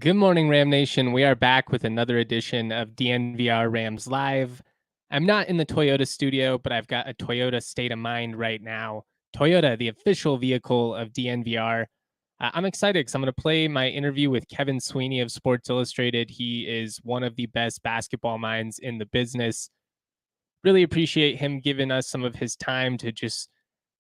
Good morning, Ram Nation. We are back with another edition of DNVR Rams Live. I'm not in the Toyota studio, but I've got a Toyota State of Mind right now. Toyota, the official vehicle of DNVR. I'm excited because I'm going to play my interview with Kevin Sweeney of Sports Illustrated. He is one of the best basketball minds in the business. Really appreciate him giving us some of his time to just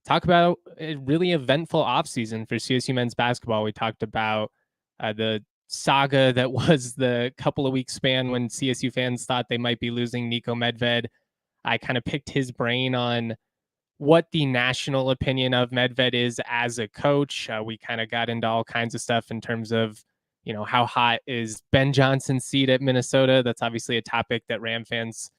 talk about a really eventful offseason for CSU men's basketball. We talked about the saga that was the couple of weeks span when CSU fans thought they might be losing Niko Medved. I kind of picked his brain on what the national opinion of Medved is as a coach. We kind of got into all kinds of stuff in terms of, how hot is Ben Johnson's seat at Minnesota? That's obviously a topic that Ram fans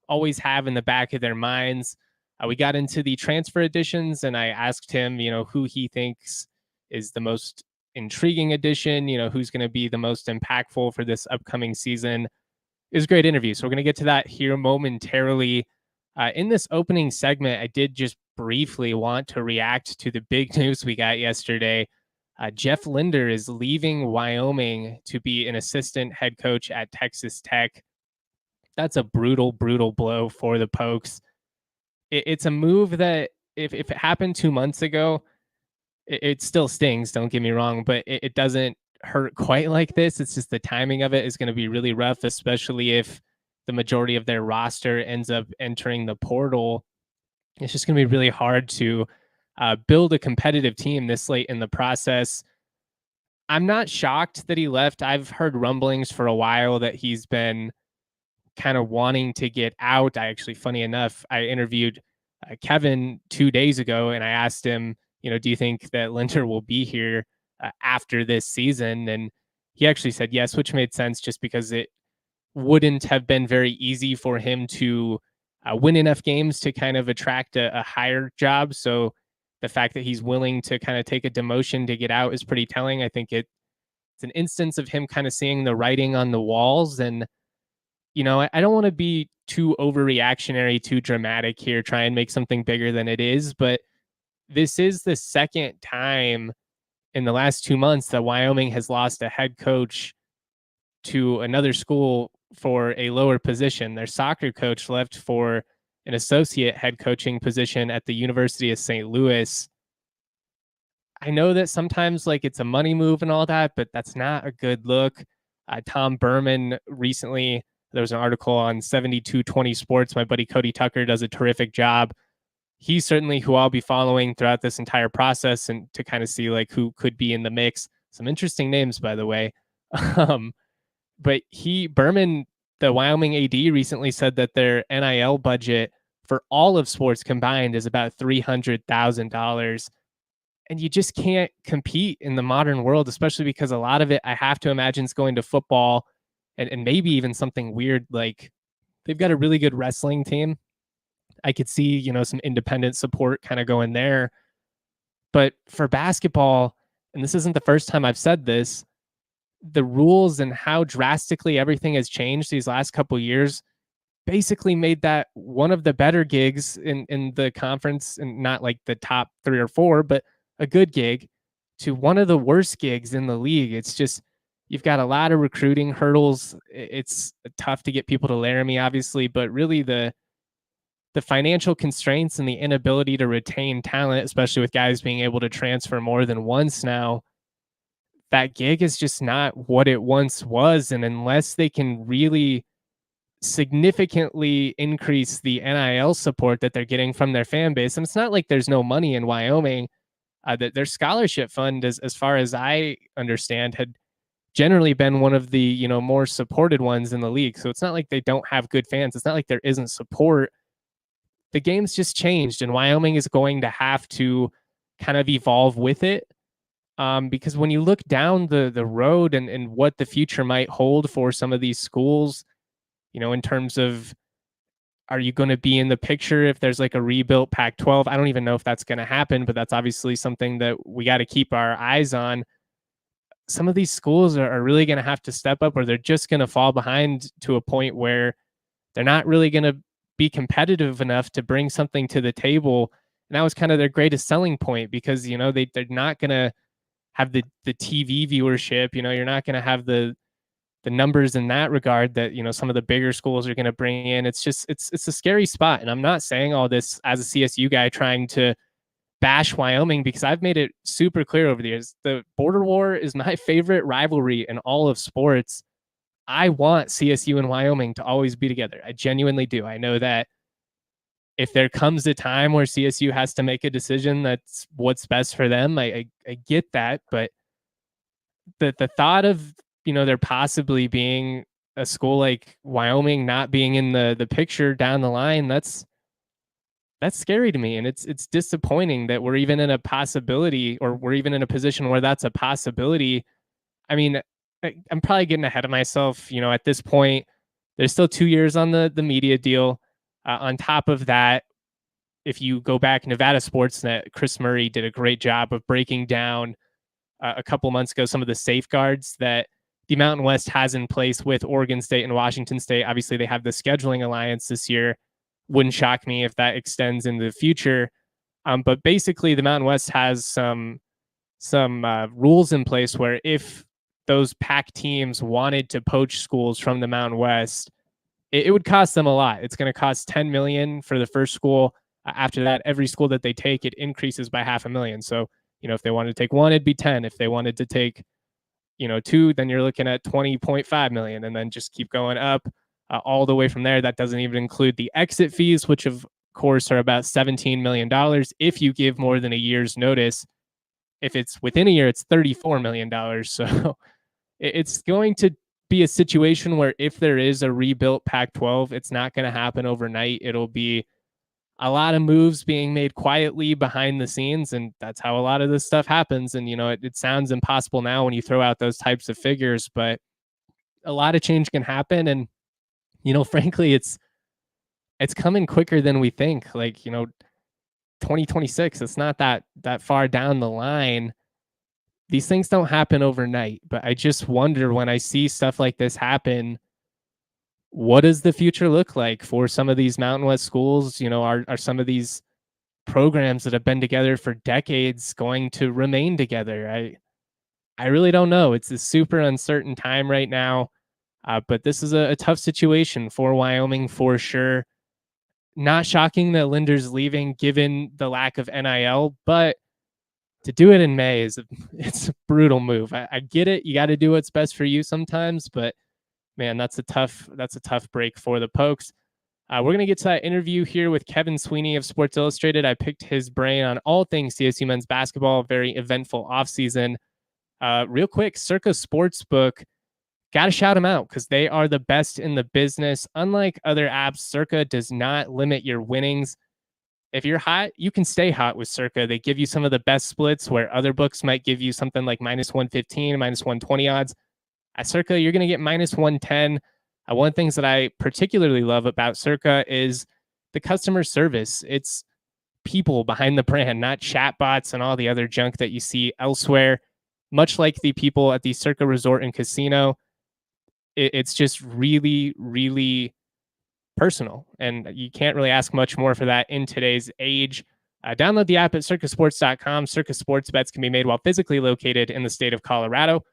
always have in the back of their minds. We got into the transfer additions, and I asked him, who he thinks is the most intriguing addition, who's going to be the most impactful for this upcoming season. It was a great interview. So we're going to get to that here momentarily. In this opening segment, I did just briefly want to react to the big news we got yesterday. Jeff Linder is leaving Wyoming to be an assistant head coach at Texas Tech. That's a brutal, brutal blow for the Pokes. It's a move that if it happened 2 months ago, it still stings, don't get me wrong, but it doesn't hurt quite like this. It's just the timing of it is going to be really rough, especially if the majority of their roster ends up entering the portal. It's just going to be really hard to build a competitive team this late in the process. I'm not shocked that he left. I've heard rumblings for a while that he's been kind of wanting to get out. Funny enough, I interviewed Kevin 2 days ago and I asked him, do you think that Linder will be here after this season? And he actually said yes, which made sense just because it wouldn't have been very easy for him to win enough games to kind of attract a higher job. So the fact that he's willing to kind of take a demotion to get out is pretty telling. I think it's an instance of him kind of seeing the writing on the walls. And, I don't want to be too overreactionary, too dramatic here, try and make something bigger than it is. But this is the second time in the last 2 months that Wyoming has lost a head coach to another school for a lower position. Their soccer coach left for an associate head coaching position at the University of St. Louis. I know that sometimes it's a money move and all that, but that's not a good look. Tom Berman recently, there was an article on 7220 Sports. My buddy Cody Tucker does a terrific job. He's certainly who I'll be following throughout this entire process and to kind of see who could be in the mix. Some interesting names, by the way. But Berman, the Wyoming AD, recently said that their NIL budget for all of sports combined is about $300,000. And you just can't compete in the modern world, especially because a lot of it, I have to imagine, is going to football and maybe even something weird. Like they've got a really good wrestling team. I could see, some independent support kind of going there. But for basketball, and this isn't the first time I've said this, the rules and how drastically everything has changed these last couple of years basically made that one of the better gigs in the conference, and not like the top 3 or 4, but a good gig, to one of the worst gigs in the league. It's just, you've got a lot of recruiting hurdles. It's tough to get people to Laramie, obviously, but really the financial constraints and the inability to retain talent, especially with guys being able to transfer more than once now, that gig is just not what it once was. And unless they can really significantly increase the NIL support that they're getting from their fan base, and it's not like there's no money in Wyoming, that their scholarship fund, as far as I understand, had generally been one of the more supported ones in the league. So it's not like they don't have good fans. It's not like there isn't support. The game's just changed, and Wyoming is going to have to kind of evolve with it. Because when you look down the road and what the future might hold for some of these schools, in terms of, are you going to be in the picture if there's a rebuilt Pac-12? I don't even know if that's going to happen, but that's obviously something that we got to keep our eyes on. Some of these schools are really going to have to step up, or they're just going to fall behind to a point where they're not really going to be competitive enough to bring something to the table. And that was kind of their greatest selling point, because, they're not going to have the TV viewership. You're not going to have the numbers in that regard that some of the bigger schools are going to bring in. It's just it's a scary spot. And I'm not saying all this as a CSU guy trying to bash Wyoming, because I've made it super clear over the years. The border war is my favorite rivalry in all of sports. I want CSU and Wyoming to always be together. I genuinely do. I know that if there comes a time where CSU has to make a decision that's what's best for them, I get that. But the thought of, there possibly being a school like Wyoming not being in the picture down the line, that's scary to me. And it's disappointing that we're even in a possibility, or we're even in a position where that's a possibility. I mean, I'm probably getting ahead of myself. At this point, there's still 2 years on the media deal. On top of that, if you go back, Nevada Sportsnet, Chris Murray did a great job of breaking down a couple months ago some of the safeguards that the Mountain West has in place with Oregon State and Washington State. Obviously, they have the scheduling alliance this year. Wouldn't shock me if that extends in the future. But basically, the Mountain West has some rules in place where if those Pac teams wanted to poach schools from the Mountain West, it would cost them a lot. It's going to cost $10 million for the first school. After that, every school that they take, it increases by $500,000. So, if they wanted to take one, it'd be 10. If they wanted to take, 2, then you're looking at 20.5 million, and then just keep going up all the way from there. That doesn't even include the exit fees, which of course are about $17 million if you give more than a year's notice. If it's within a year, it's $34 million. So it's going to be a situation where if there is a rebuilt Pac-12, it's not going to happen overnight. It'll be a lot of moves being made quietly behind the scenes, and that's how a lot of this stuff happens. And it sounds impossible now when you throw out those types of figures, but a lot of change can happen. And frankly, it's coming quicker than we think. 2026, it's not that far down the line. These things don't happen overnight, but I just wonder, when I see stuff like this happen, what does the future look like for some of these Mountain West schools? Are some of these programs that have been together for decades going to remain together? I really don't know. It's a super uncertain time right now, but this is a tough situation for Wyoming for sure. Not shocking that Linder's leaving given the lack of NIL, but to do it in May it's a brutal move. I get it. You got to do what's best for you sometimes, but man, that's a tough break for the Pokes. We're going to get to that interview here with Kevin Sweeney of Sports Illustrated. I picked his brain on all things CSU men's basketball, very eventful offseason. Real quick, Circa Sportsbook, got to shout them out because they are the best in the business. Unlike other apps, Circa does not limit your winnings. If you're hot, you can stay hot with Circa. They give you some of the best splits where other books might give you something like -115, -120 odds. At Circa, you're going to get -110. One of the things that I particularly love about Circa is the customer service. It's people behind the brand, not chatbots and all the other junk that you see elsewhere. Much like the people at the Circa Resort and Casino, it's just really, really personal. And you can't really ask much more for that in today's age. Download the app at circasports.com. Circa Sports bets can be made while physically located in the state of Colorado.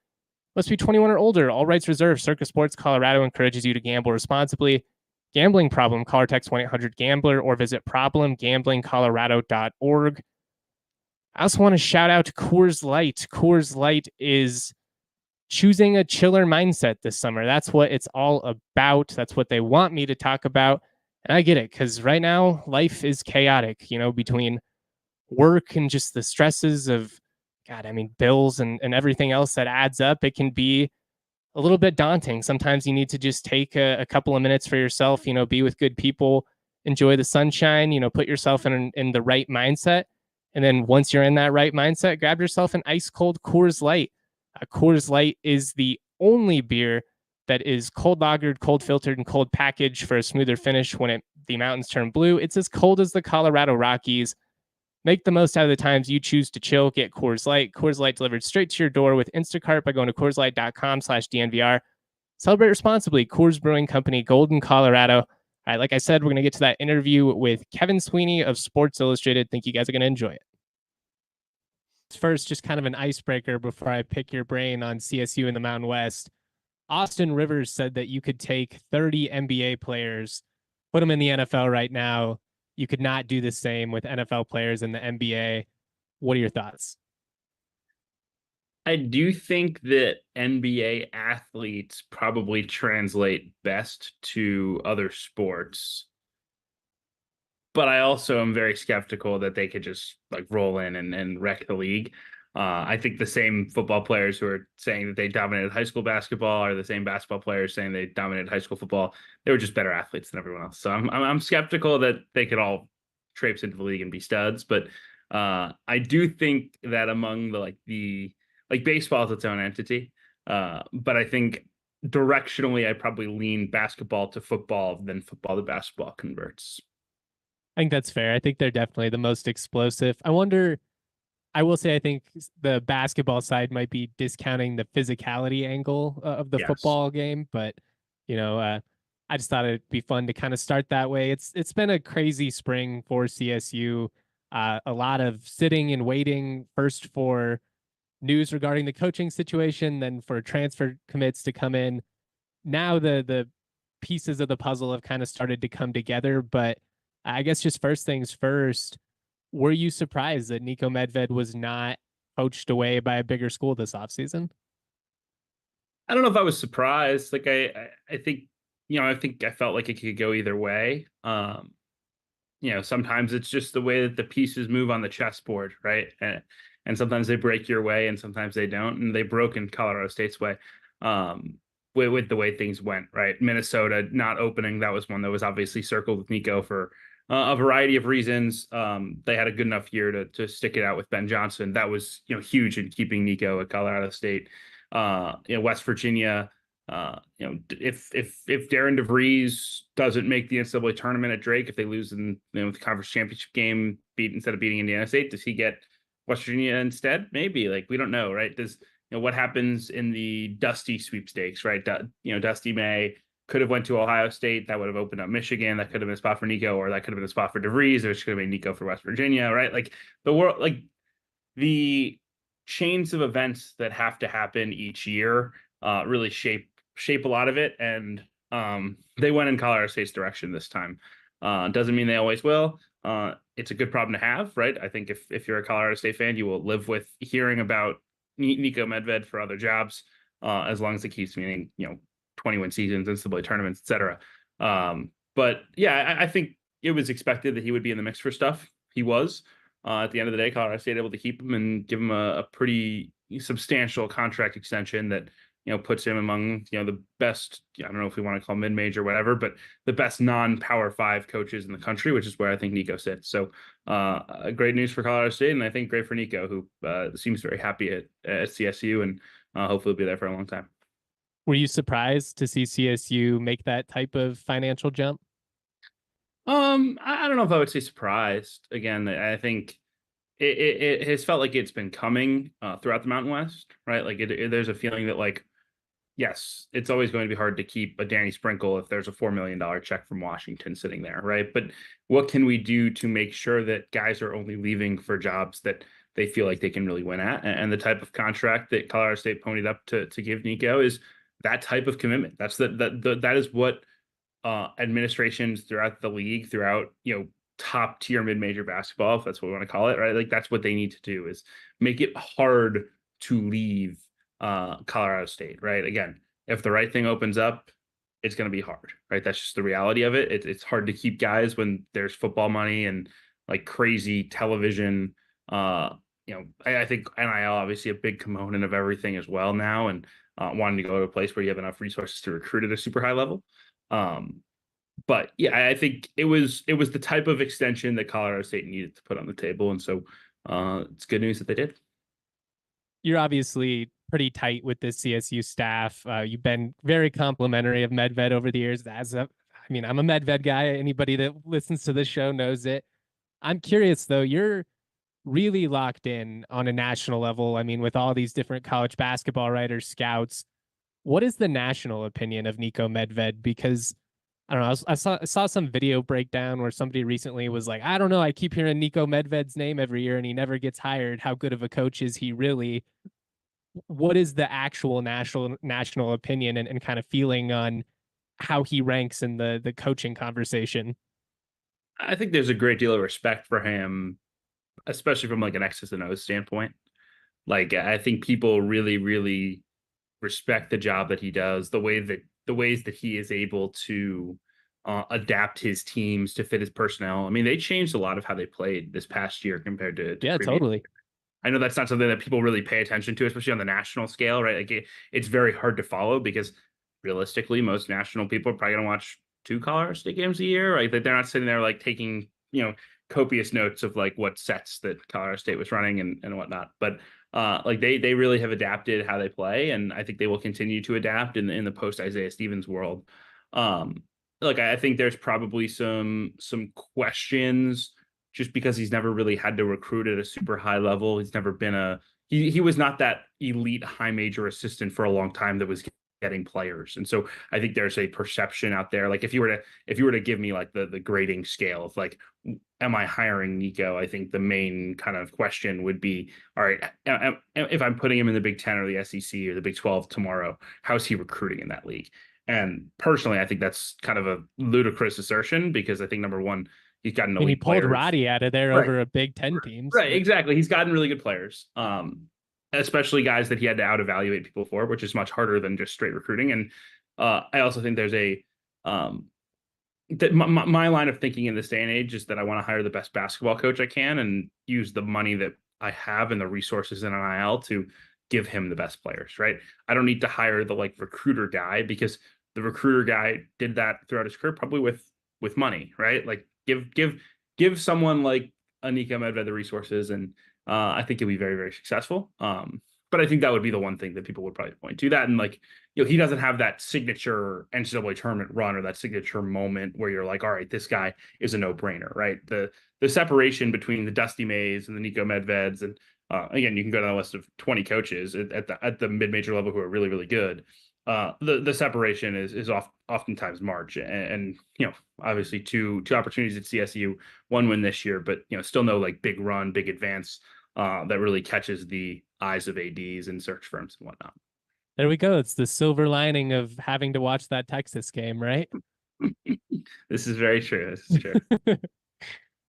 Must be 21 or older. All rights reserved. Circa Sports Colorado encourages you to gamble responsibly. Gambling problem? Call or text 1-800-GAMBLER or visit problemgamblingcolorado.org. I also want to shout out to Coors Light. Coors Light is choosing a chiller mindset this summer. That's what it's all about. That's what they want me to talk about. And I get it, because right now life is chaotic, between work and just the stresses of bills and everything else that adds up. It can be a little bit daunting. Sometimes you need to just take a couple of minutes for yourself, be with good people, enjoy the sunshine, put yourself in the right mindset. And then once you're in that right mindset, grab yourself an ice cold Coors Light. Coors Light is the only beer that is cold lagered, cold filtered, and cold packaged for a smoother finish when the mountains turn blue. It's as cold as the Colorado Rockies. Make the most out of the times you choose to chill. Get Coors Light. Coors Light delivered straight to your door with Instacart by going to CoorsLight.com/DNVR. Celebrate responsibly. Coors Brewing Company, Golden, Colorado. All right, like I said, we're going to get to that interview with Kevin Sweeney of Sports Illustrated. Think you guys are going to enjoy it. first, just kind of an icebreaker before I pick your brain on CSU in the Mountain West. Austin Rivers said that you could take 30 NBA players, put them in the NFL right now. You could not do the same with NFL players in the NBA. What are your thoughts? I do think that NBA athletes probably translate best to other sports, but I also am very skeptical that they could just like roll in and wreck the league. I think the same football players who are saying that they dominated high school basketball are the same basketball players saying they dominated high school football. They were just better athletes than everyone else. So I'm skeptical that they could all traipse into the league and be studs. But I do think that among the baseball is its own entity. But I think directionally I probably lean basketball to football than football to basketball converts. I think that's fair. I think they're definitely the most explosive. I will say, I think the basketball side might be discounting the physicality angle of the Yes. football game, but you know, I just thought it'd be fun to kind of start that way. It's been a crazy spring for CSU. A lot of sitting and waiting first for news regarding the coaching situation, then for transfer commits to come in. Now the pieces of the puzzle have kind of started to come together, but I guess just first things first, were you surprised that Niko Medved was not poached away by a bigger school this offseason? I don't know if I was surprised. Like I think I think I felt like it could go either way. Sometimes it's just the way that the pieces move on the chessboard, right? And sometimes they break your way, and sometimes they don't. And they broke in Colorado State's way, with the way things went, right? Minnesota not opening, that was one that was obviously circled with Niko for a variety of reasons. They had a good enough year to stick it out with Ben Johnson. That was huge in keeping Niko at Colorado State. West Virginia. If Darren DeVries doesn't make the NCAA tournament at Drake, if they lose in the conference championship game, instead of beating Indiana State, does he get West Virginia instead? Maybe. Like, we don't know, right? Does what happens in the Dusty sweepstakes, right? Dusty May could have went to Ohio State. That would have opened up Michigan. That could have been a spot for Niko, or that could have been a spot for DeVries, which could have been Niko for West Virginia, right? Like the world, like the chains of events that have to happen each year really shape a lot of it, and they went in Colorado State's direction this time. Doesn't mean they always will. It's a good problem to have, right? I think if you're a Colorado State fan, you will live with hearing about Niko Medved for other jobs, as long as it keeps meaning 20-win seasons, NCAA tournaments, etc. But yeah, I think it was expected that he would be in the mix for stuff. He was. At the end of the day, Colorado State able to keep him and give him a pretty substantial contract extension that puts him among the best. I don't know if we want to call mid-major or whatever, but the best non-Power 5 coaches in the country, which is where I think Niko sits. So great news for Colorado State, and I think great for Niko, who seems very happy at CSU, and hopefully will be there for a long time. Were you surprised to see CSU make that type of financial jump? I don't know if I would say surprised. Again, I think it has felt like it's been coming throughout the Mountain West, right? Like there's a feeling that, like, yes, it's always going to be hard to keep a Danny Sprinkle if there's a $4 million check from Washington sitting there, right? But what can we do to make sure that guys are only leaving for jobs that they feel like they can really win at? And the type of contract that Colorado State ponied up to give Niko is that type of commitment. That is what administrations throughout the league, throughout top tier mid-major basketball, if that's what we want to call it, right? Like that's what they need to do, is make it hard to leave Colorado State, right? Again, if the right thing opens up, it's going to be hard, right? That's just the reality of it. It's hard to keep guys when there's football money and like crazy television. I think NIL obviously a big component of everything as well now, and wanting to go to a place where you have enough resources to recruit at a super high level. But yeah, I think it was the type of extension that Colorado State needed to put on the table, and so it's good news that they did. You're obviously pretty tight with this CSU staff. You've been very complimentary of Medved over the years. I'm a Medved guy. Anybody that listens to this show knows it. I'm curious though. You're really locked in on a national level. I mean, with all these different college basketball writers, scouts, what is the national opinion of Niko Medved? Because I don't know. I saw some video breakdown where somebody recently was like, I don't know. I keep hearing Niko Medved's name every year and he never gets hired. How good of a coach is he really? What is the actual national opinion and kind of feeling on how he ranks in the coaching conversation? I think there's a great deal of respect for him, especially from like an X's and O's standpoint. Like I think people really, really respect the job that he does, the ways that he is able to adapt his teams to fit his personnel. I mean, they changed a lot of how they played this past year compared to Yeah, previous. totally. I know that's not something that people really pay attention to, especially on the national scale, right? Like it's very hard to follow because realistically, most national people are probably going to watch two Colorado State games a year, right? Like they're not sitting there like taking, copious notes of like what sets that Colorado State was running and whatnot. But like they really have adapted how they play, and I think they will continue to adapt in the post Isaiah Stevens world. Like I think there's probably some questions just because he's never really had to recruit at a super high level. He's never been he was not that elite high major assistant for a long time that was getting players. And so I think there's a perception out there. Like if you were to give me like the grading scale of like, am I hiring Niko? I think the main kind of question would be, all right, if I'm putting him in the Big 10 or the SEC or the Big 12 tomorrow, how's he recruiting in that league? And personally, I think that's kind of a ludicrous assertion because I think number one, he's gotten And he elite pulled players. Roddy out of there Right. over a Big Ten team. Right, exactly. He's gotten really good players, especially guys that he had to out evaluate people for, which is much harder than just straight recruiting. And I also think there's that my line of thinking in this day and age is that I want to hire the best basketball coach I can and use the money that I have and the resources in NIL to give him the best players. Right. I don't need to hire the like recruiter guy because the recruiter guy did that throughout his career, probably with money. Right. Like give someone like a Niko Medved the resources, and I think he'll be very, very successful. But I think that would be the one thing that people would probably point to that. And like, he doesn't have that signature NCAA tournament run or that signature moment where you're like, all right, this guy is a no brainer, right? The separation between the Dusty Mays and the Niko Medveds, and again, you can go down a list of 20 coaches at the mid major level who are really, really good. The separation is oftentimes March, and obviously two opportunities at CSU, one win this year, but still no like big run, big advance that really catches the eyes of ADs and search firms and whatnot. There we go. It's the silver lining of having to watch that Texas game, right? This is very true. This is true.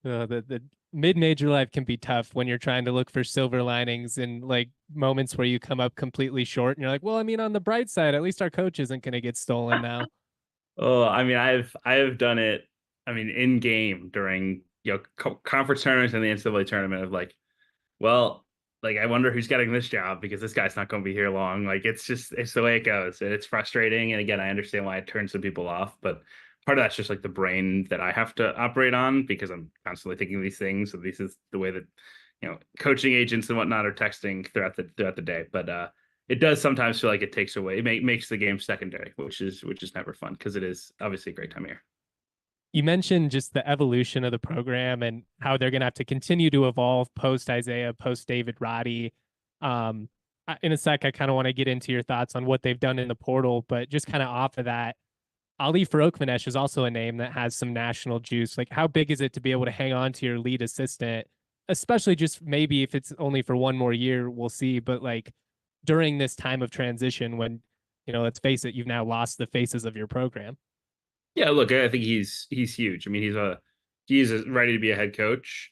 The mid-major life can be tough when you're trying to look for silver linings in like moments where you come up completely short and you're like, well, I mean, on the bright side, at least our coach isn't going to get stolen now. Oh, I mean, I have done it. I mean, in game during conference tournaments and the NCAA tournament of like, well, like I wonder who's getting this job because this guy's not going to be here long. Like it's the way it goes. And it's frustrating. And again, I understand why it turns some people off, but part of that's just like the brain that I have to operate on because I'm constantly thinking these things. So this is the way that coaching agents and whatnot are texting throughout the day. But it does sometimes feel like it takes away, makes the game secondary, which is never fun because it is obviously a great time of year. You mentioned just the evolution of the program and how they're going to have to continue to evolve post Isaiah, post David Roddy. In a sec, I kind of want to get into your thoughts on what they've done in the portal, but just kind of off of that, Ali Farokhmanesh is also a name that has some national juice. Like, how big is it to be able to hang on to your lead assistant, especially just maybe if it's only for one more year, we'll see. But like during this time of transition, when let's face it, you've now lost the faces of your program. Yeah, look, I think he's huge. I mean, he's ready to be a head coach.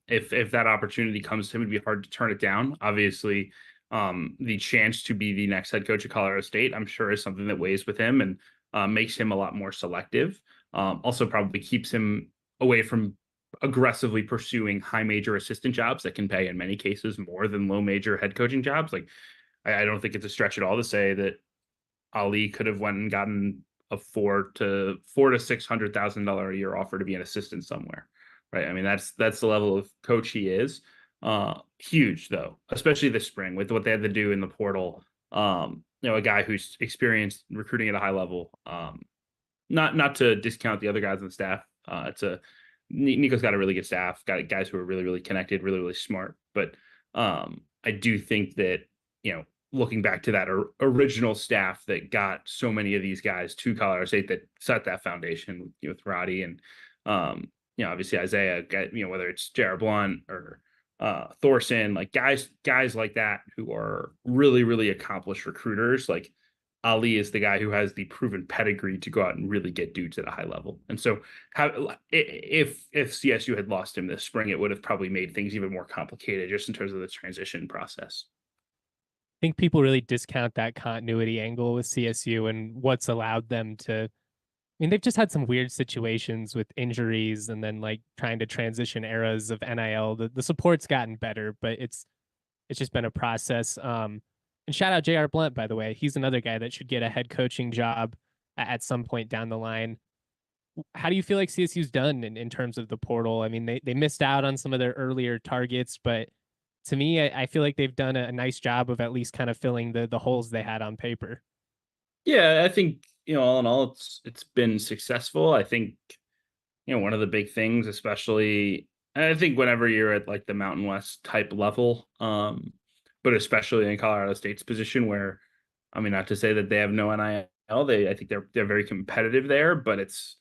If that opportunity comes to him, it'd be hard to turn it down. Obviously, the chance to be the next head coach of Colorado State, I'm sure, is something that weighs with him and makes him a lot more selective. Also, probably keeps him away from aggressively pursuing high major assistant jobs that can pay in many cases more than low major head coaching jobs. Like, I don't think it's a stretch at all to say that Ali could have went and gotten a $400,000 to $600,000 a year offer to be an assistant somewhere, right? I mean, that's the level of coach he is. Huge though, especially this spring with what they had to do in the portal. A guy who's experienced recruiting at a high level. Not to discount the other guys on the staff. Niko's got a really good staff, got guys who are really, really connected, really, really smart. But I do think that looking back to that original staff that got so many of these guys to Colorado State that set that foundation with Roddy and, obviously Isaiah, whether it's Jared Blunt or Thorson, like guys like that who are really, really accomplished recruiters. Like Ali is the guy who has the proven pedigree to go out and really get dudes at a high level. And so if CSU had lost him this spring, it would have probably made things even more complicated just in terms of the transition process. I think people really discount that continuity angle with CSU and what's allowed them to. I mean, they've just had some weird situations with injuries and then like trying to transition eras of NIL. The support's gotten better, but it's just been a process. And shout out J.R. Blunt, by the way. He's another guy that should get a head coaching job at some point down the line. How do you feel like CSU's done in terms of the portal? I mean, they missed out on some of their earlier targets, but to me, I feel like they've done a nice job of at least kind of filling the holes they had on paper. Yeah, I think, all in all, it's been successful. I think, one of the big things, especially, I think whenever you're at like the Mountain West type level, but especially in Colorado State's position where, I mean, not to say that they have no NIL, I think they're very competitive there, but it's,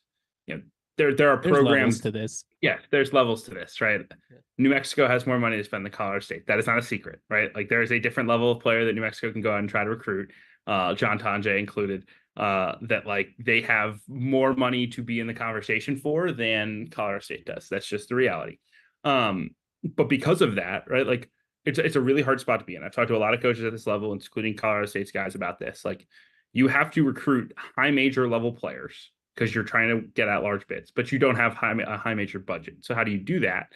there are There's programs levels to this. Yeah, there's levels to this, right? Yeah. New Mexico has more money to spend than Colorado State. That is not a secret, right? Like there is a different level of player that New Mexico can go out and try to recruit, John Tonje included, that like they have more money to be in the conversation for than Colorado State does. That's just the reality. But because of that, right? Like it's a really hard spot to be in. I've talked to a lot of coaches at this level, including Colorado State's guys, about this. Like you have to recruit high major level players because you're trying to get at large bids, but you don't have a high major budget. So how do you do that?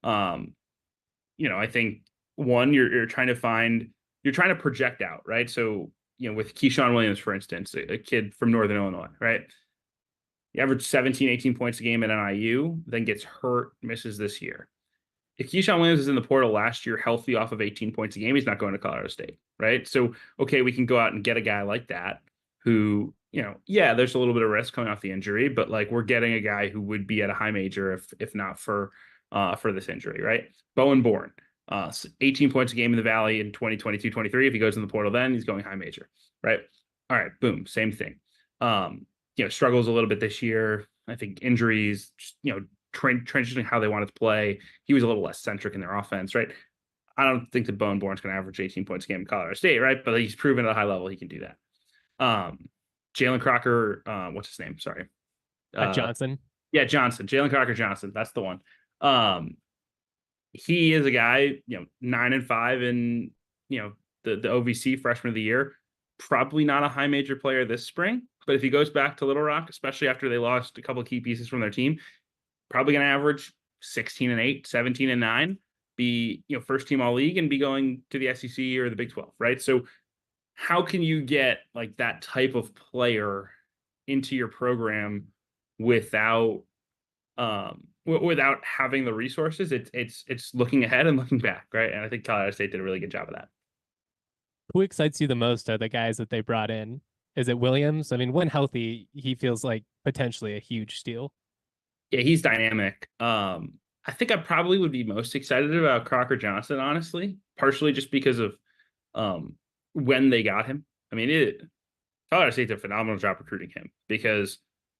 I think one, you're trying to project out, right? So, with Keyshawn Williams, for instance, a kid from Northern Illinois, right? He averaged 17, 18 points a game at NIU, then gets hurt, misses this year. If Keyshawn Williams is in the portal last year, healthy off of 18 points a game, he's not going to Colorado State, right? So, okay, we can go out and get a guy like that who, there's a little bit of risk coming off the injury, but like we're getting a guy who would be at a high major if not for this injury, right? Bowen Bourne, 18 points a game in the Valley in 2022-23. If he goes in the portal, then he's going high major, right? All right, boom, same thing. Struggles a little bit this year. I think injuries, transitioning how they wanted to play. He was a little less centric in their offense, right? I don't think that Bowen Bourne's going to average 18 points a game in Colorado State, right? But he's proven at a high level he can do that. Jalen Crocker, what's his name? Sorry. Johnson. Yeah, Johnson. Jalen Crocker Johnson. That's the one. He is a guy, 9-5 in, the OVC freshman of the year. Probably not a high major player this spring, but if he goes back to Little Rock, especially after they lost a couple of key pieces from their team, probably going to average 16-8, 17-9, be, first team all league and be going to the SEC or the Big 12, right? So how can you get like that type of player into your program without having the resources? It's looking ahead and looking back, right? And I think Colorado State did a really good job of that. Who excites you the most are the guys that they brought in. Is it Williams? I mean, when healthy, he feels like potentially a huge steal. Yeah, he's dynamic. I think I probably would be most excited about Crocker Johnson, honestly, partially just because of when they got him. I mean, Colorado State did a phenomenal job recruiting him because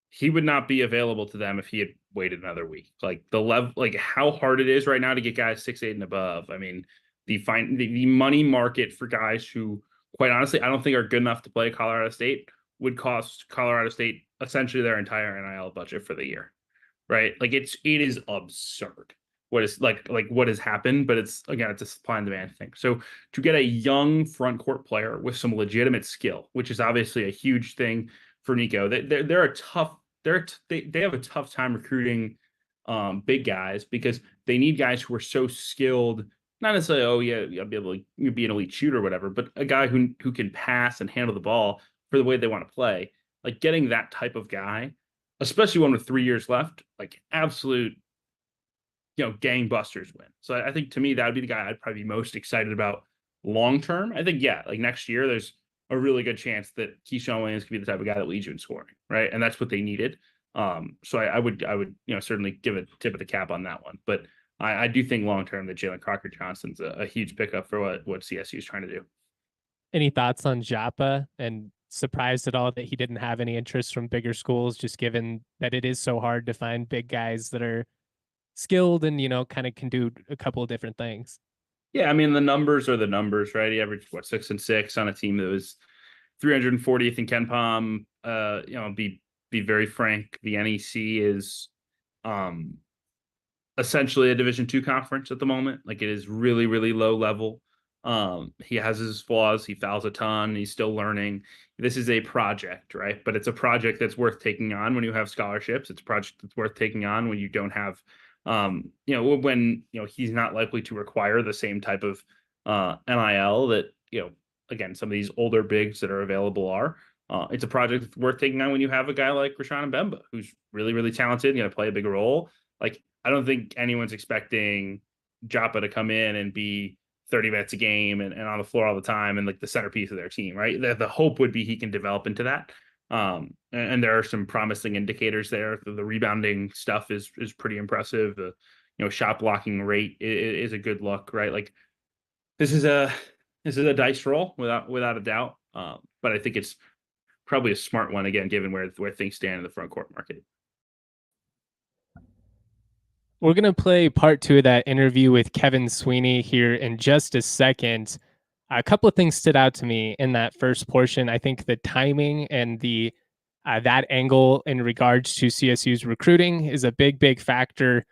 he would not be available to them if he had waited another week. Like the level, like how hard it is right now to get guys 6'8" and above. I mean, the money market for guys who, quite honestly, I don't think are good enough to play Colorado State would cost Colorado State essentially their entire NIL budget for the year, right? Like it is absurd what is like what has happened, but it's a supply and demand thing. So to get a young front court player with some legitimate skill, which is obviously a huge thing for Niko, they have a tough time recruiting big guys because they need guys who are so skilled. Not necessarily, oh yeah, you'll be able to be an elite shooter or whatever, but a guy who can pass and handle the ball for the way they want to play. Like getting that type of guy, especially one with 3 years left, like absolute, gangbusters win. So I think to me that would be the guy I'd probably be most excited about long term. I think like next year there's a really good chance that Keyshawn Williams could be the type of guy that leads you in scoring, right? And that's what they needed. So I would certainly give a tip of the cap on that one, but I do think long term that Jalen Crocker Johnson's a huge pickup for what CSU is trying to do. Any thoughts on Japa, and surprised at all that he didn't have any interest from bigger schools, just given that it is so hard to find big guys that are skilled and, kind of can do a couple of different things. Yeah, I mean the numbers are the numbers, right? He averaged 6-6 on a team that was 340th in Ken Palm. Be very frank, the NEC is essentially a Division II conference at the moment. Like, it is really, really low level. He has his flaws. He fouls a ton. He's still learning. This is a project, right? But it's a project that's worth taking on when you have scholarships. It's a project that's worth taking on when you don't have, when he's not likely to require the same type of NIL that again, some of these older bigs that are available are. It's a project that's worth taking on when you have a guy like Rashawn Mbemba, who's really, really talented, going to play a big role. Like, I don't think anyone's expecting Japa to come in and be 30 minutes a game and on the floor all the time and like the centerpiece of their team, right? The hope would be he can develop into that. And there are some promising indicators there. The rebounding stuff is pretty impressive. The shot blocking rate is a good look, right? Like, this is a dice roll without a doubt. But I think it's probably a smart one, again, given where things stand in the front court market. We're going to play part 2 of that interview with Kevin Sweeney here in just a second. A couple of things stood out to me in that first portion. I think the timing and the that angle in regards to CSU's recruiting is a big factor.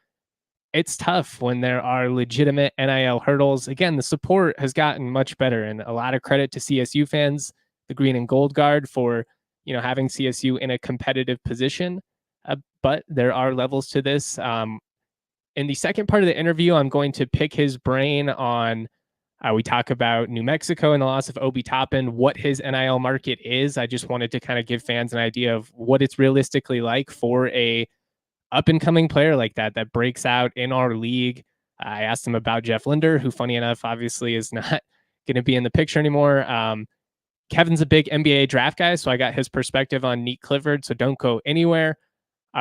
It's tough when there are legitimate NIL hurdles. Again, the support has gotten much better, and a lot of credit to CSU fans, the green and gold guard, for having CSU in a competitive position. But there are levels to this. In the second part of the interview, I'm going to pick his brain on, we talk about New Mexico and the loss of Obi Toppin, what his NIL market is. I just wanted to kind of give fans an idea of what it's realistically like for a up and coming player like that breaks out in our league. I asked him about Jeff Linder, who, funny enough, obviously is not going to be in the picture anymore. Kevin's a big NBA draft guy, so I got his perspective on Niko Medved, so don't go anywhere.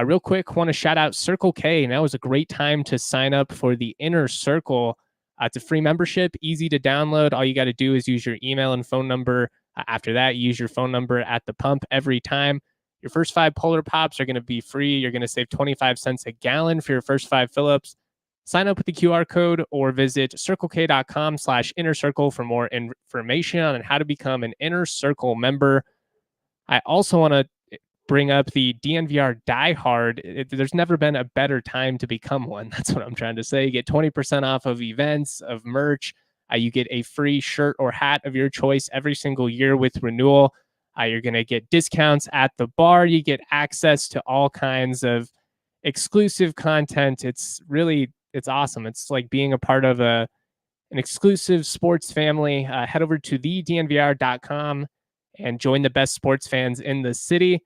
Real quick, want to shout out Circle K. Now is a great time to sign up for the Inner Circle. It's a free membership, easy to download. All you got to do is use your email and phone number. After that, use your phone number at the pump every time. Your first 5 Polar Pops are going to be free. You're going to save 25 cents a gallon for your first 5 fill-ups. Sign up with the QR code or visit circlek.com/Inner Circle for more information on how to become an Inner Circle member. I also want to bring up the DNVR Die Hard. There's never been a better time to become one. That's what I'm trying to say. You get 20% off of events, of merch. You get a free shirt or hat of your choice every single year with renewal. You're going to get discounts at the bar. You get access to all kinds of exclusive content. It's awesome. It's like being a part of an exclusive sports family. Head over to thednvr.com and join the best sports fans in the city.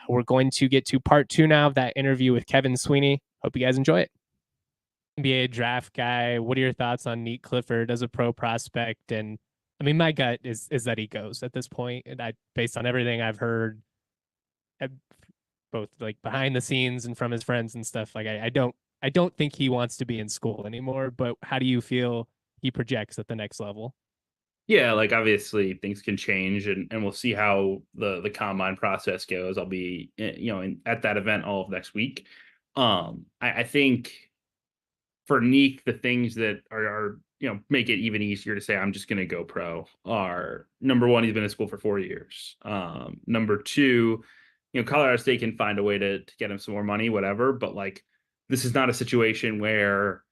We're going to get to part 2 now of that interview with Kevin Sweeney. Hope you guys enjoy it. NBA draft guy, what are your thoughts on Niko Medved as a pro prospect? And I mean, my gut is that he goes at this point, and based on everything I've heard, both like behind the scenes and from his friends and stuff, like I don't think he wants to be in school anymore. But how do you feel he projects at the next level? Yeah, like, obviously things can change, and we'll see how the combine process goes. I'll be at that event all of next week. I think for Neek, the things that are make it even easier to say I'm just going to go pro are, number one, he's been in school for 4 years. Number two, Colorado State can find a way to get him some more money, whatever. But like, this is not a situation where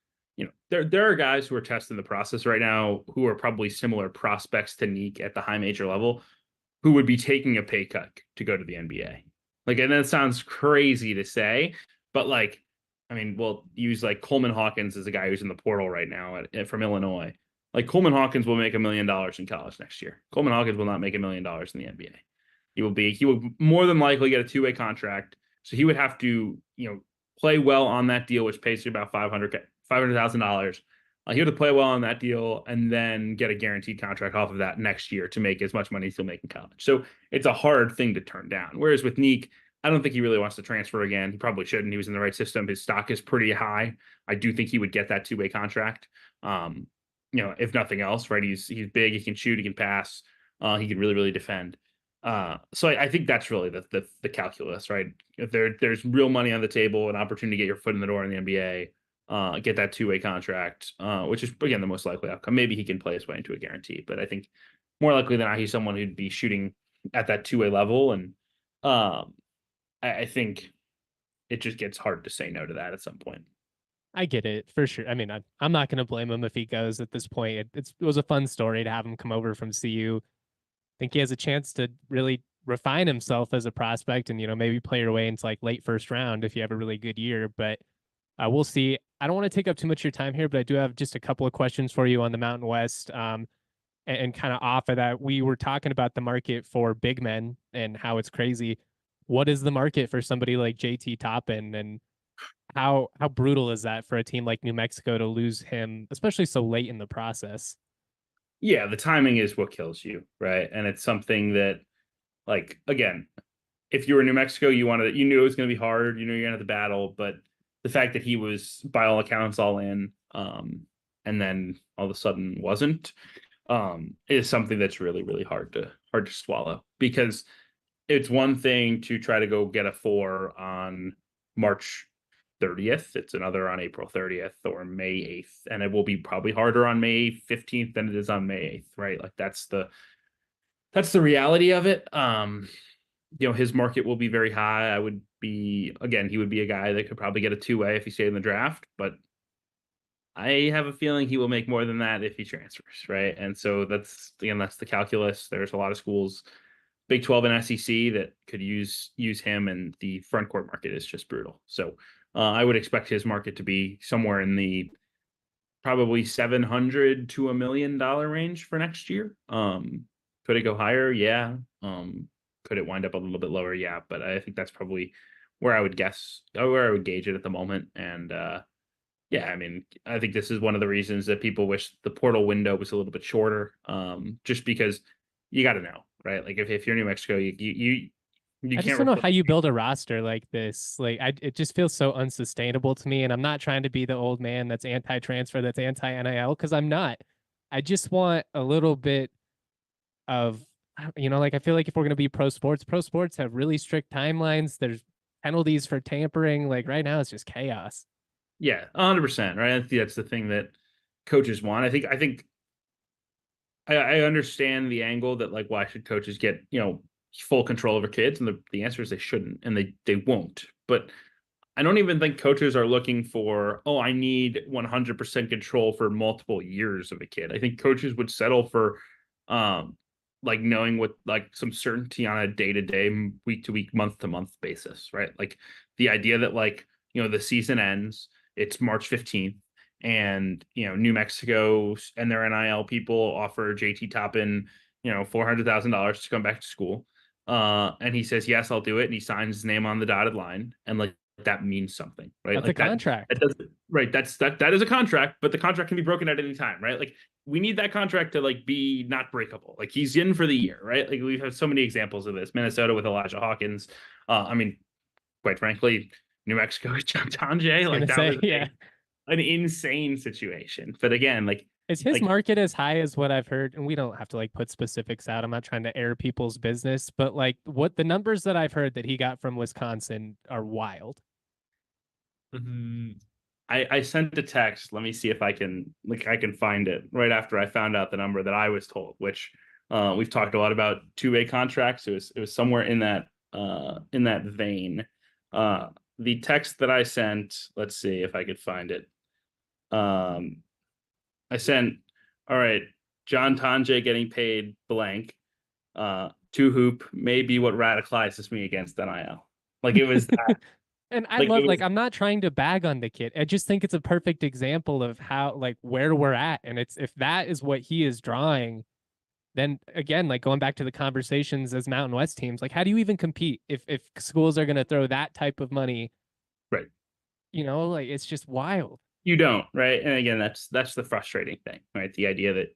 there are guys who are testing the process right now who are probably similar prospects to Neek at the high major level, who would be taking a pay cut to go to the NBA. Like, and that sounds crazy to say, but like, I mean, we'll use like Coleman Hawkins as a guy who's in the portal right now from Illinois. Like, Coleman Hawkins will make $1 million in college next year. Coleman Hawkins will not make $1 million in the NBA. He will more than likely get a 2-way contract. So he would have to, play well on that deal, which pays you about $500,000. He would have to play well on that deal and then get a guaranteed contract off of that next year to make as much money as he'll make in college. So it's a hard thing to turn down. Whereas with Neek, I don't think he really wants to transfer again. He probably shouldn't. He was in the right system. His stock is pretty high. I do think he would get that 2-way contract. If nothing else, right? He's big. He can shoot. He can pass. He can really, really defend. So I think that's really the calculus, right? If there's real money on the table, an opportunity to get your foot in the door in the NBA, get that two-way contract, which is again the most likely outcome. Maybe he can play his way into a guarantee, but I think more likely than not, he's someone who'd be shooting at that two-way level, and I think it just gets hard to say no to that at some point. I get it for sure. I mean, I'm not going to blame him if he goes at this point. It was a fun story to have him come over from CU. I think he has a chance to really refine himself as a prospect and, maybe play your way into like late first round if you have a really good year. But we'll see. I don't want to take up too much of your time here, but I do have just a couple of questions for you on the Mountain West. And kind of off of that, we were talking about the market for big men and how it's crazy. What is the market for somebody like JT Toppin, and how brutal is that for a team like New Mexico to lose him, especially so late in the process? Yeah, the timing is what kills you, right? And it's something that, like, again, if you were in New Mexico, you knew it was going to be hard, you knew you're going to have the battle, but the fact that he was, by all accounts, all in, and then all of a sudden wasn't, is something that's really, really hard to swallow, because it's one thing to try to go get a 4 on March 30th. It's another on April 30th or May 8th. And it will be probably harder on May 15th than it is on May 8th, right? Like that's the reality of it. His market will be very high. He would be a guy that could probably get a two-way if he stayed in the draft, but I have a feeling he will make more than that if he transfers, right? And so that's the calculus. There's a lot of schools, Big 12 and SEC, that could use him, and the front court market is just brutal. So I would expect his market to be somewhere in the probably $700 to $1 million range for next year. Could it go higher? Yeah. Could it wind up a little bit lower? Yeah. But I think that's probably where I would gauge it at the moment. And yeah, I mean, I think this is one of the reasons that people wish the portal window was a little bit shorter, just because you got to know, right? Like if you're New Mexico, you I just can't don't know how you build a roster like this. Like, it just feels so unsustainable to me. And I'm not trying to be the old man that's anti-transfer, that's anti-NIL, because I'm not. I just want a little bit of, like I feel like if we're going to be pro sports have really strict timelines. There's penalties for tampering. Like right now, it's just chaos. Yeah, 100%. Right. I think that's the thing that coaches want. I think I understand the angle that, like, why should coaches get, full control over kids? And the answer is they shouldn't, and they won't. But I don't even think coaches are looking for, oh, I need 100% control for multiple years of a kid. I think coaches would settle for, like, knowing what, like, some certainty on a day-to-day, week-to-week, month-to-month basis, right? Like the idea that, like, the season ends, it's March 15th, and New Mexico and their NIL people offer JT Toppin, $400,000 to come back to school. And he says, yes, I'll do it. And he signs his name on the dotted line. And like, that means something, right? That's Like a contract. that does, right. That is a contract, but the contract can be broken at any time, right? Like we need that contract to like be not breakable. Like he's in for the year, right? Like we've had so many examples of this. Minnesota with Elijah Hawkins. I mean, quite frankly, New Mexico with John Tonje, like that was Yeah. an insane situation. But again, like, is his market as high as what I've heard? And we don't have to like put specifics out. I'm not trying to air people's business, but like what the numbers that I've heard that he got from Wisconsin are wild. I sent a text. Let me see if I can find it right after I found out the number that I was told, which we've talked a lot about two-way contracts. It was somewhere in that vein. The text that I sent, let's see if I could find it. I sent, all right, John Tonje getting paid blank, two hoop may be what radicalizes me against NIL. Like it was that. And I love, like, I'm not trying to bag on the kid. I just think it's a perfect example of how, like, where we're at. And it's, if that is what he is drawing, then again, like going back to the conversations as Mountain West teams, like, how do you even compete if schools are going to throw that type of money? Right. Like, it's just wild. You don't, right? And again, that's the frustrating thing, right? The idea that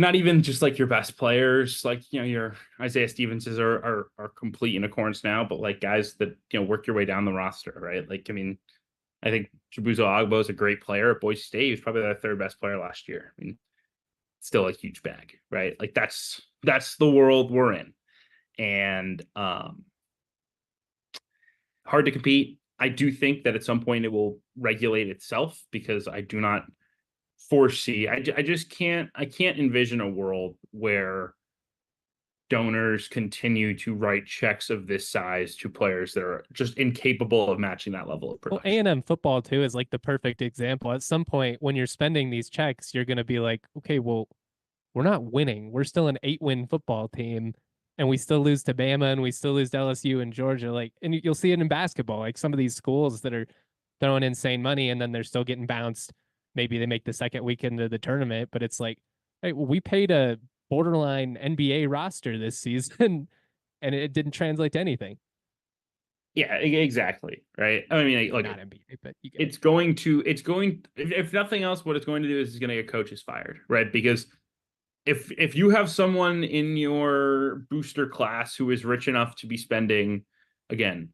not even just like your best players, like, your Isaiah Stevenses are complete unicorns now, but like guys that, work your way down the roster, right? Like, I mean, I think Chibuzo Agbo is a great player at Boise State. He was probably their third best player last year. I mean, still a huge bag, right? Like that's the world we're in. And hard to compete. I do think that at some point it will regulate itself, because I do not foresee, I just can't envision a world where donors continue to write checks of this size to players that are just incapable of matching that level of Well, production. A&M football too is like the perfect example. At some point when you're spending these checks, you're going to be like, okay, well, we're not winning. We're still an 8-win football team, and we still lose to Bama, and we still lose to LSU and Georgia. Like, and you'll see it in basketball. Like some of these schools that are throwing insane money, and then they're still getting bounced. Maybe they make the second weekend of the tournament, but it's like, hey, well, we paid a borderline NBA roster this season, and it didn't translate to anything. Yeah, exactly. Right. I mean, look, Not NBA, but you get it. it's going to, if nothing else, what it's going to do is it's going to get coaches fired, right? Because if you have someone in your booster class who is rich enough to be spending, again,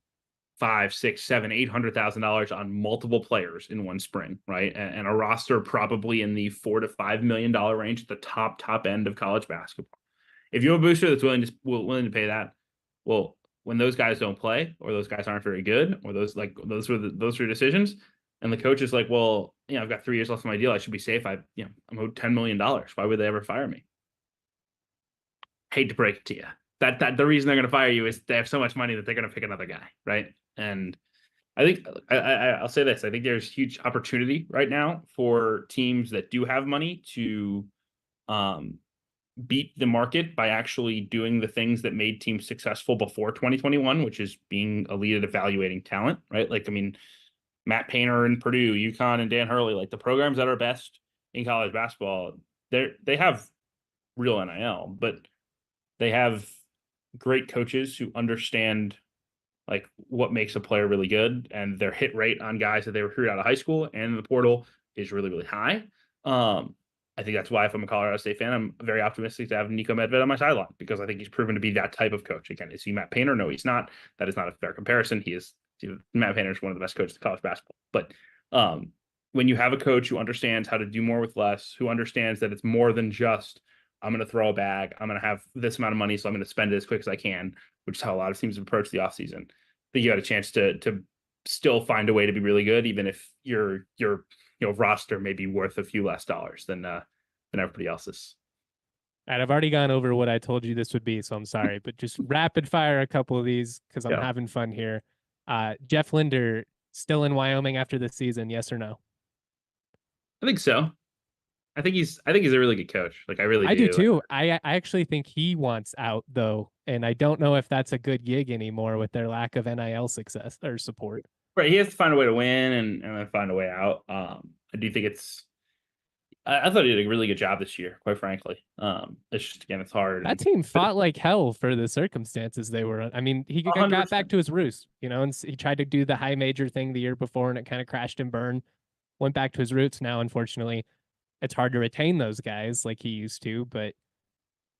five, six, seven, $800,000 on multiple players in one spring, right? And a roster probably in the $4 to $5 million range at the top end of college basketball. If you have a booster that's willing to pay that, well, when those guys don't play, or those guys aren't very good, or those are decisions, and the coach is like, well, I've got 3 years left on my deal, I should be safe. I'm owed $10 million. Why would they ever fire me? Hate to break it to you. That the reason they're going to fire you is they have so much money that they're going to pick another guy, right? And I think I'll say this: I think there's huge opportunity right now for teams that do have money to beat the market by actually doing the things that made teams successful before 2021, which is being elite at evaluating talent, right? Like, I mean, Matt Painter and Purdue, UConn, and Dan Hurley, like the programs that are best in college basketball, they have real NIL, but they have great coaches who understand like what makes a player really good, and their hit rate on guys that they recruit out of high school and in the portal is really, really high. I think that's why, if I'm a Colorado State fan, I'm very optimistic to have Niko Medved on my sideline, because I think he's proven to be that type of coach. Again, is he Matt Painter? No, he's not. That is not a fair comparison. Matt Painter is one of the best coaches in college basketball. But when you have a coach who understands how to do more with less, who understands that it's more than just, I'm going to throw a bag, I'm going to have this amount of money, so I'm going to spend it as quick as I can, which is how a lot of teams approach the offseason. I think you got a chance to still find a way to be really good, even if your roster may be worth a few less dollars than everybody else's. And I've already gone over what I told you this would be, so I'm sorry, but just rapid fire a couple of these because I'm having fun here. Jeff Linder still in Wyoming after this season, yes or no? I think so. I think he's a really good coach. Like, I do too. I actually think he wants out though, and I don't know if that's a good gig anymore with their lack of NIL success or support. Right, he has to find a way to win and then find a way out. I do think I thought he did a really good job this year, quite frankly. It's just, again, it's hard. That team fought like hell for the circumstances they were in. I mean, he got 100%. back to his roots, and he tried to do the high major thing the year before, and it kind of crashed and burned. Went back to his roots. Now, unfortunately, it's hard to retain those guys like he used to, but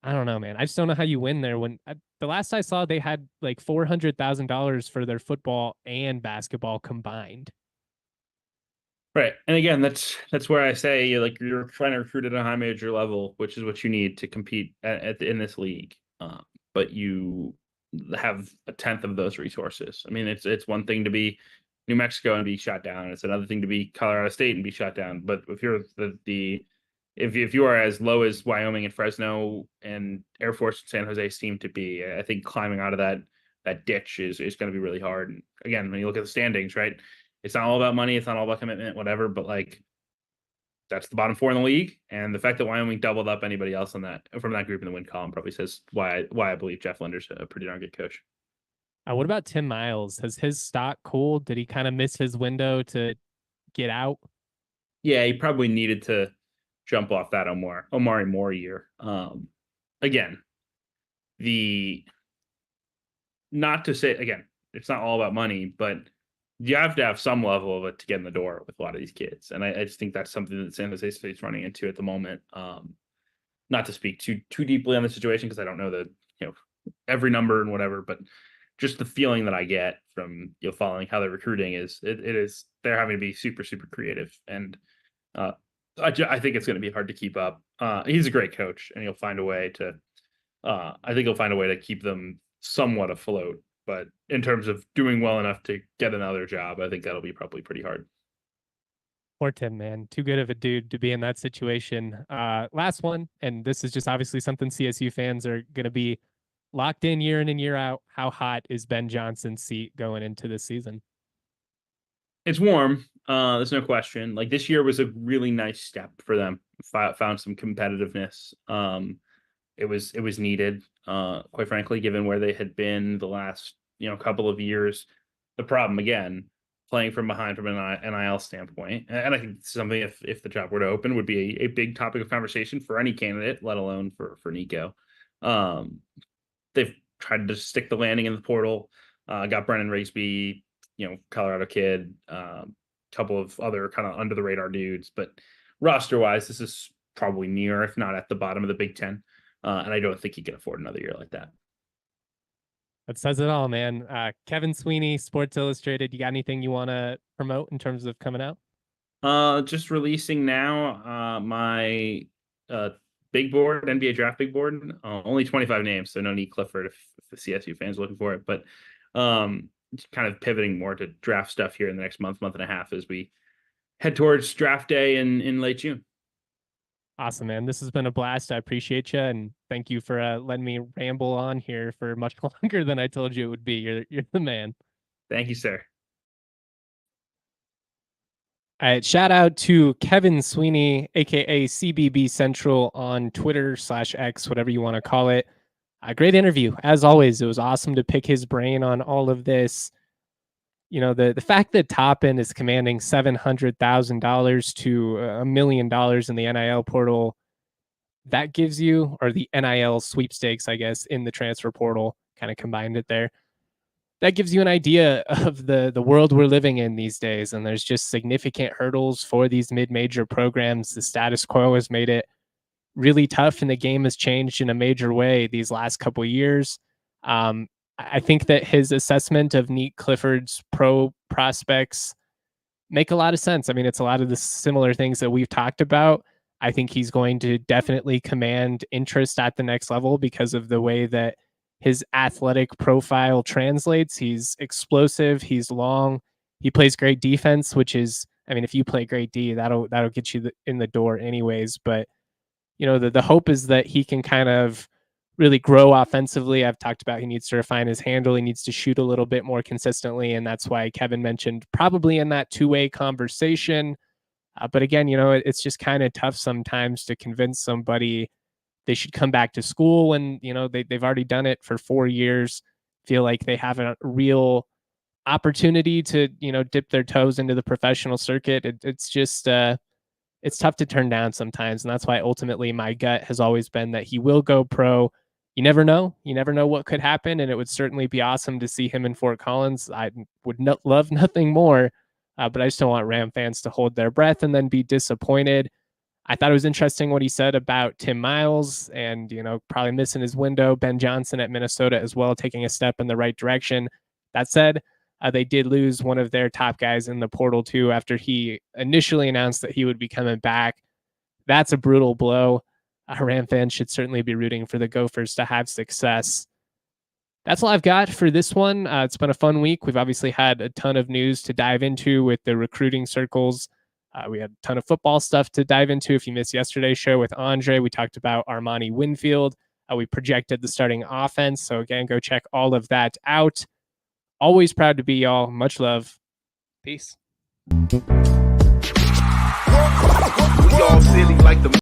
I don't know, man. I just don't know how you win there. The last I saw, they had like $400,000 for their football and basketball combined. Right, and again, that's where I say you're trying to recruit at a high major level, which is what you need to compete in this league. But you have a tenth of those resources. I mean, it's one thing to be New Mexico and be shot down. It's another thing to be Colorado State and be shot down. But if you're if you are as low as Wyoming and Fresno and Air Force and San Jose seem to be, I think climbing out of that ditch is going to be really hard. And again, when you look at the standings, right, it's not all about money, it's not all about commitment, whatever. But like, that's the bottom four in the league, and the fact that Wyoming doubled up anybody else from that group in the win column probably says why I believe Jeff Linder's a pretty darn good coach. What about Tim Miles? Has his stock cooled? Did he kind of miss his window to get out? Yeah, he probably needed to jump off that Omari Moore year. Again, not to say, again, it's not all about money, but you have to have some level of it to get in the door with a lot of these kids. And I just think that's something that San Jose State's running into at the moment. Not to speak too deeply on the situation, because I don't know every number and whatever, but just the feeling that I get from following how they're recruiting is they're having to be super, super creative. And I think it's going to be hard to keep up. He's a great coach, and he'll find a way to. I think he'll find a way to keep them somewhat afloat. But in terms of doing well enough to get another job, I think that'll be probably pretty hard. Poor Tim, man. Too good of a dude to be in that situation. Last one, and this is just obviously something CSU fans are going to be locked in and year out. How hot is Ben Johnson's seat going into this season? It's warm. There's no question. Like, this year was a really nice step for them. Found some competitiveness. It was needed, quite frankly, given where they had been the last couple of years. The problem, again, playing from behind from an NIL standpoint, and I think something, if the job were to open, would be a big topic of conversation for any candidate, let alone for Niko. They've tried to stick the landing in the portal. Got Brennan Rigsby, Colorado kid, couple of other kind of under the radar dudes, but roster wise, this is probably near, if not at the bottom of the Big Ten. And I don't think he can afford another year like that. That says it all, man. Kevin Sweeney, Sports Illustrated. You got anything you want to promote in terms of coming out? Just releasing now my big board, NBA draft big board. Only 25 names, so no Nick Clifford if the CSU fans are looking for it. But kind of pivoting more to draft stuff here in the next month and a half as we head towards draft day in late June. Awesome, man. This has been a blast. I appreciate you, and thank you for letting me ramble on here for much longer than I told you it would be. You're the man. Thank you, sir. All right, shout out to Kevin Sweeney, aka CBB Central on Twitter/X, whatever you want to call it. A great interview, as always. It was awesome to pick his brain on all of this. The fact that Toppin is commanding $700,000 to $1 million in the NIL portal, that gives you, or the NIL sweepstakes, I guess, in the transfer portal, kind of combined it there. That gives you an idea of the world we're living in these days. And there's just significant hurdles for these mid-major programs. The status quo has made it really tough, and the game has changed in a major way these last couple of years. I think that his assessment of Nick Clifford's pro prospects make a lot of sense. I mean, it's a lot of the similar things that we've talked about. I think he's going to definitely command interest at the next level because of the way that his athletic profile translates. He's explosive. He's long. He plays great defense, which is, I mean, if you play great D, that'll get you in the door anyways. But, the hope is that he can kind of really grow offensively. I've talked about he needs to refine his handle. He needs to shoot a little bit more consistently. And that's why Kevin mentioned probably in that two-way conversation. But again, it's just kind of tough sometimes to convince somebody they should come back to school when, they've already done it for 4 years, feel like they have a real opportunity to, dip their toes into the professional circuit. It's just, it's tough to turn down sometimes. And that's why ultimately my gut has always been that he will go pro. You never know. You never know what could happen. And it would certainly be awesome to see him in Fort Collins. I would love nothing more, but I just don't want Ram fans to hold their breath and then be disappointed. I thought it was interesting what he said about Tim Miles and, probably missing his window. Ben Johnson at Minnesota as well, taking a step in the right direction. That said, they did lose one of their top guys in the portal too after he initially announced that he would be coming back. That's a brutal blow. Ram fans should certainly be rooting for the Gophers to have success. That's all I've got for this one. It's been a fun week. We've obviously had a ton of news to dive into with the recruiting circles. We had a ton of football stuff to dive into. If you missed yesterday's show with Andre, we talked about Armani Winfield. We projected the starting offense. So again, go check all of that out. Always proud to be y'all. Much love. Peace. We all silly like the